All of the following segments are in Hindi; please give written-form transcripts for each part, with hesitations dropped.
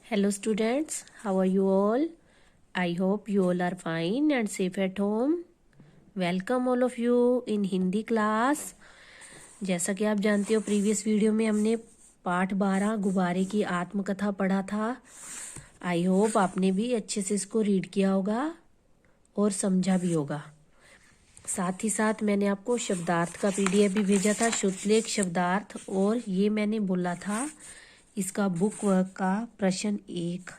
Hello students, how are you all? I hope you all are fine and safe at home. Welcome all of you in Hindi class. जैसा कि आप जानते हो प्रीवियस वीडियो में हमने पाठ 12 गुब्बारे की आत्मकथा पढ़ा था। आई होप आपने भी अच्छे से इसको रीड किया होगा और समझा भी होगा। साथ ही साथ मैंने आपको शब्दार्थ का पीडीएफ भी भेजा था, शुद्धलेख शब्दार्थ, और ये मैंने बोला था इसका बुक वर्क का प्रश्न 1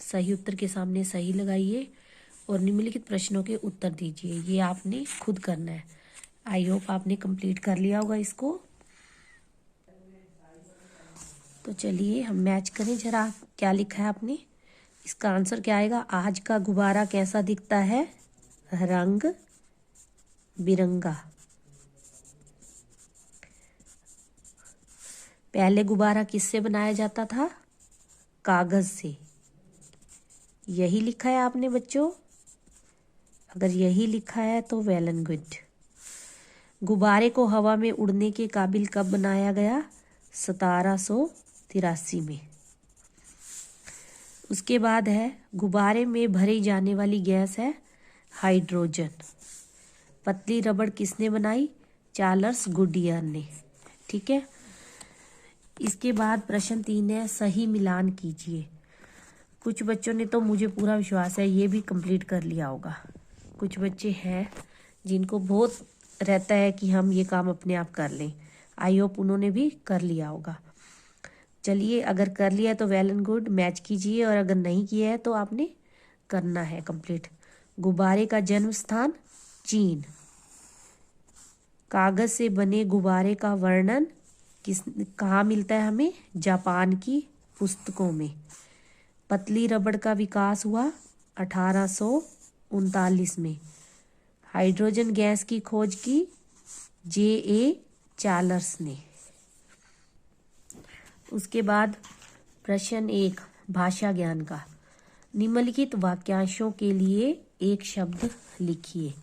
सही उत्तर के सामने सही लगाइए और निम्नलिखित प्रश्नों के उत्तर दीजिए। ये आपने खुद करना है। आई होप आपने कंप्लीट कर लिया होगा इसको। तो चलिए हम मैच करें जरा, क्या लिखा है आपने। इसका आंसर क्या आएगा? आज का गुब्बारा कैसा दिखता है? रंग बिरंगा। पहले गुब्बारा किससे बनाया जाता था? कागज से। यही लिखा है आपने बच्चों? अगर यही लिखा है तो वेल एंड गुड। गुब्बारे को हवा में उड़ने के काबिल कब बनाया गया? 1783 में। उसके बाद है गुब्बारे में भरी जाने वाली गैस है हाइड्रोजन। पतली रबड़ किसने बनाई? चार्ल्स गुडियर ने। ठीक है। इसके बाद प्रश्न 3 है सही मिलान कीजिए। कुछ बच्चों ने तो मुझे पूरा विश्वास है ये भी कंप्लीट कर लिया होगा। कुछ बच्चे हैं जिनको बहुत रहता है कि हम ये काम अपने आप कर लें। आई होप उन्होंने भी कर लिया होगा। चलिए, अगर कर लिया है तो वेल एंड गुड, मैच कीजिए, और अगर नहीं किया है तो आपने करना है कंप्लीट। गुब्बारे का जन्म स्थान चीन। कागज से बने गुब्बारे का वर्णन कहाँ मिलता है हमें? जापान की पुस्तकों में। पतली रबड़ का विकास हुआ 1839 में। हाइड्रोजन गैस की खोज की J.A. चार्ल्स ने। उसके बाद प्रश्न 1 भाषा ज्ञान का। निम्नलिखित वाक्यांशों के लिए एक शब्द लिखिए,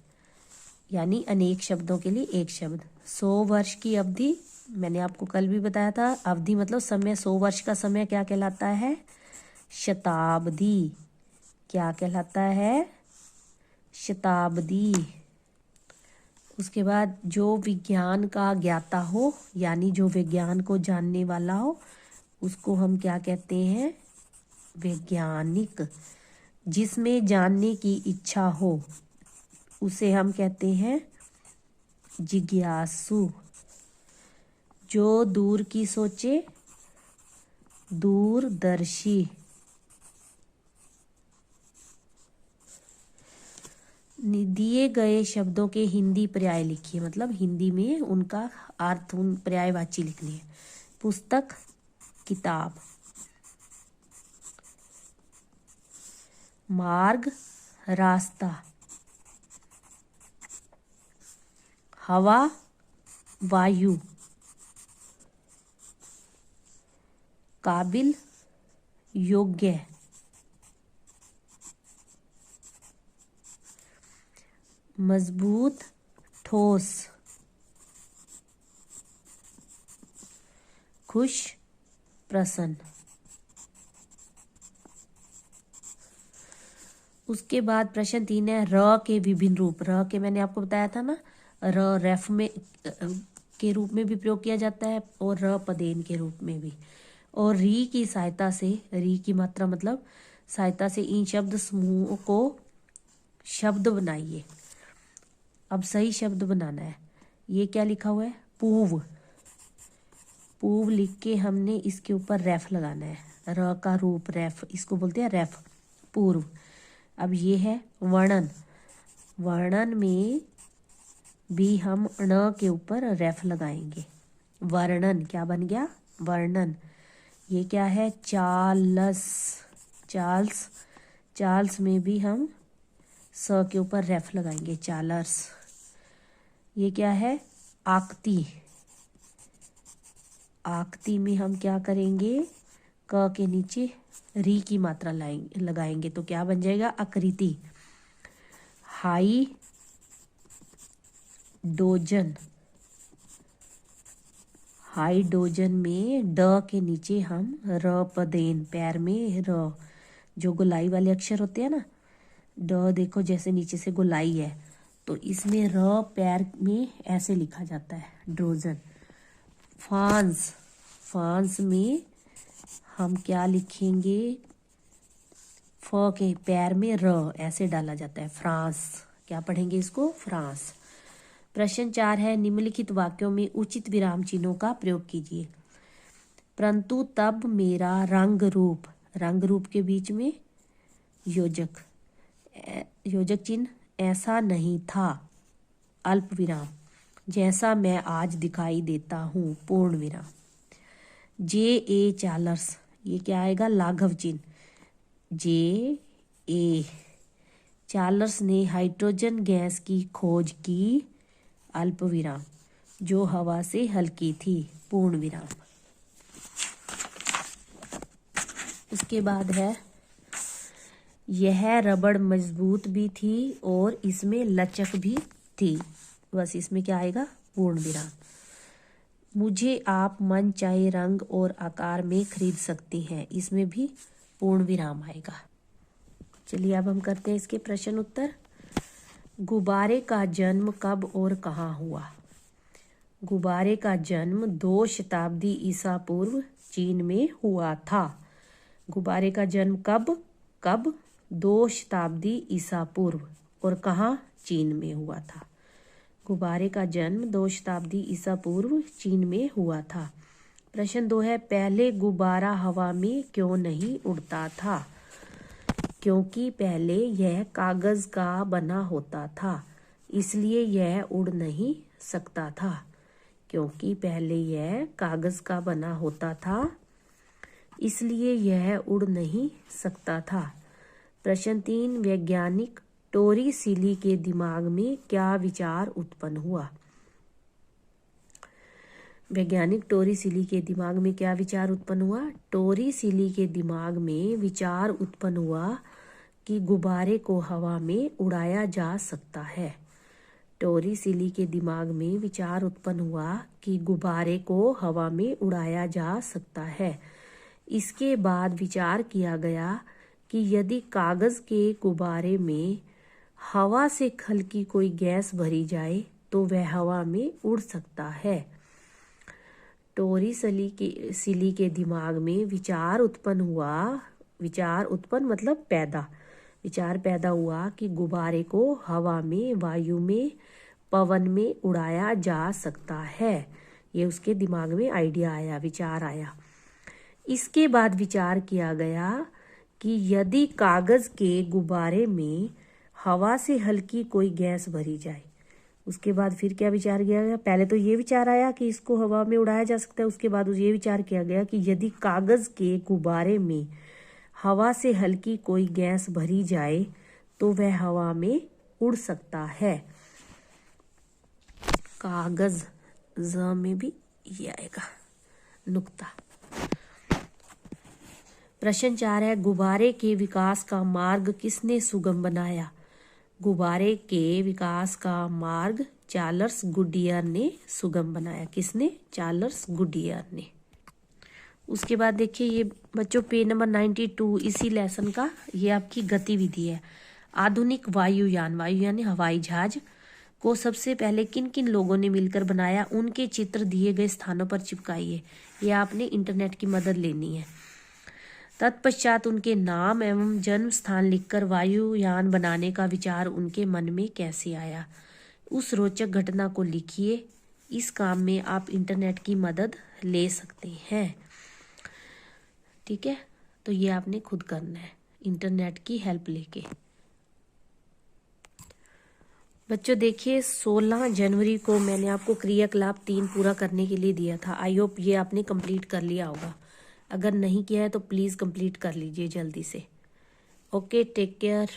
यानी अनेक शब्दों के लिए एक शब्द। 100 वर्ष की अवधि, मैंने आपको कल भी बताया था, अवधि मतलब समय। 100 वर्ष का समय क्या कहलाता है? शताब्दी। क्या कहलाता है? शताब्दी। उसके बाद जो विज्ञान का ज्ञाता हो, यानी जो विज्ञान को जानने वाला हो, उसको हम क्या कहते हैं? वैज्ञानिक। जिसमें जानने की इच्छा हो उसे हम कहते हैं जिज्ञासु। जो दूर की सोचे, दूरदर्शी। दिए गए शब्दों के हिंदी पर्याय लिखिए, मतलब हिंदी में उनका अर्थ, उन पर्यायवाची लिखनी है। पुस्तक, किताब। मार्ग, रास्ता। हवा, वायु। काबिल, योग्य। मजबूत, ठोस। खुश, प्रसन्न। उसके बाद प्रश्न 3 है र के विभिन्न रूप। र के मैंने आपको बताया था ना, र रेफ में के रूप में भी प्रयोग किया जाता है और र पदेन के रूप में भी। और री की सहायता से, री की मात्रा मतलब सहायता से इन शब्द समूह को शब्द बनाइए। अब सही शब्द बनाना है। ये क्या लिखा हुआ है? पूर्व। पूर्व लिख के हमने इसके ऊपर रेफ लगाना है। र का रूप रेफ, इसको बोलते हैं रेफ, पूर्व। अब ये है वर्णन। वर्णन में भी हम ण के ऊपर रेफ लगाएंगे। वर्णन क्या बन गया? वर्णन। ये क्या है? चार्ल्स। चार्ल्स। चार्ल्स में भी हम स के ऊपर रेफ लगाएंगे, चार्ल्स। ये क्या है? आकृति। आकृति में हम क्या करेंगे? क के नीचे री की मात्रा लगाएंगे तो क्या बन जाएगा? आकृति। High dozen. हाइड्रोजन में ड के नीचे हम र पदेन, पैर में र, जो गोलाई वाले अक्षर होते हैं ना, ड देखो जैसे नीचे से गोलाई है, तो इसमें र पैर में ऐसे लिखा जाता है, ड्रोजन। फ्रांस, फ्रांस में हम क्या लिखेंगे, फ के पैर में र ऐसे डाला जाता है, फ्रांस। क्या पढ़ेंगे इसको, फ्रांस। प्रश्न 4 है, निम्नलिखित वाक्यों में उचित विराम चिन्हों का प्रयोग कीजिए। परंतु तब मेरा रंग रूप, रंग रूप के बीच में योजक, योजक चिन्ह, ऐसा नहीं था, अल्प विराम, जैसा मैं आज दिखाई देता हूँ, पूर्ण विराम। जे ए चार्ल्स, ये क्या आएगा, लाघव चिन्ह, जे ए चार्ल्स ने हाइड्रोजन गैस की खोज की, अल्प विराम, जो हवा से हल्की थी, पूर्ण विराम। उसके बाद है, यह रबड़ मजबूत भी थी और इसमें लचक भी थी, बस इसमें क्या आएगा, पूर्ण विराम। मुझे आप मन चाहे रंग और आकार में खरीद सकते हैं, इसमें भी पूर्ण विराम आएगा। चलिए अब हम करते हैं इसके प्रश्न उत्तर। गुब्बारे का जन्म कब और कहाँ हुआ। गुब्बारे का जन्म 2 शताब्दी ईसा पूर्व चीन में हुआ था। गुब्बारे का जन्म कब 2 शताब्दी ईसा पूर्व, और कहाँ, चीन में हुआ था। गुब्बारे का जन्म 2 शताब्दी ईसा पूर्व चीन में हुआ था। प्रश्न 2 है, पहले गुब्बारा हवा में क्यों नहीं उड़ता था। क्योंकि पहले यह कागज का बना होता था, इसलिए यह उड़ नहीं सकता था। क्योंकि पहले यह कागज का बना होता था, इसलिए यह उड़ नहीं सकता था। प्रश्न 3, वैज्ञानिक टोरीसिली के दिमाग में क्या विचार उत्पन्न हुआ। वैज्ञानिक टोरीसिली के दिमाग में क्या विचार उत्पन्न हुआ। टोरीसिली के दिमाग में विचार उत्पन्न हुआ कि गुब्बारे को हवा में उड़ाया जा सकता है। टोरीसिली के दिमाग में विचार उत्पन्न हुआ कि गुब्बारे को हवा में उड़ाया जा सकता है। इसके बाद विचार किया गया कि यदि कागज के गुब्बारे में हवा से हल्की कोई गैस भरी जाए तो वह हवा में उड़ सकता है। टोरीसिली के दिमाग में विचार उत्पन्न हुआ, विचार उत्पन्न मतलब पैदा, विचार पैदा हुआ कि गुब्बारे को हवा में, वायु में, पवन में उड़ाया जा सकता है। ये उसके दिमाग में आइडिया आया, विचार आया। इसके बाद विचार किया गया कि यदि कागज के गुब्बारे में हवा से हल्की कोई गैस भरी जाए, उसके बाद फिर क्या विचार किया गया। पहले तो ये विचार आया कि इसको हवा में उड़ाया जा सकता है, उसके बाद ये विचार किया गया कि यदि कागज के गुब्बारे में हवा से हल्की कोई गैस भरी जाए तो वह हवा में उड़ सकता है। कागज ज में भी ये आएगा नुक्ता। प्रश्न 4 है, गुब्बारे के विकास का मार्ग किसने सुगम बनाया। गुब्बारे के विकास का मार्ग चार्ल्स गुडियर ने सुगम बनाया। किसने, चार्ल्स गुडियर ने। उसके बाद देखिए ये बच्चों पेज नंबर 92 इसी लेसन का ये आपकी गतिविधि है। आधुनिक वायुयान, वायुयान हवाई जहाज को सबसे पहले किन किन लोगों ने मिलकर बनाया, उनके चित्र दिए गए स्थानों पर चिपकाइए। ये आपने इंटरनेट की मदद लेनी है। तत्पश्चात उनके नाम एवं जन्म स्थान लिखकर वायुयान बनाने का विचार उनके मन में कैसे आया, उस रोचक घटना को लिखिए। इस काम में आप इंटरनेट की मदद ले सकते हैं। ठीक है, तो ये आपने खुद करना है इंटरनेट की हेल्प लेके। बच्चों देखिए 16 जनवरी को मैंने आपको क्रियाकलाप 3 पूरा करने के लिए दिया था। आई होप ये आपने कंप्लीट कर लिया होगा। अगर नहीं किया है तो प्लीज़ कंप्लीट कर लीजिए जल्दी से। Okay, take care.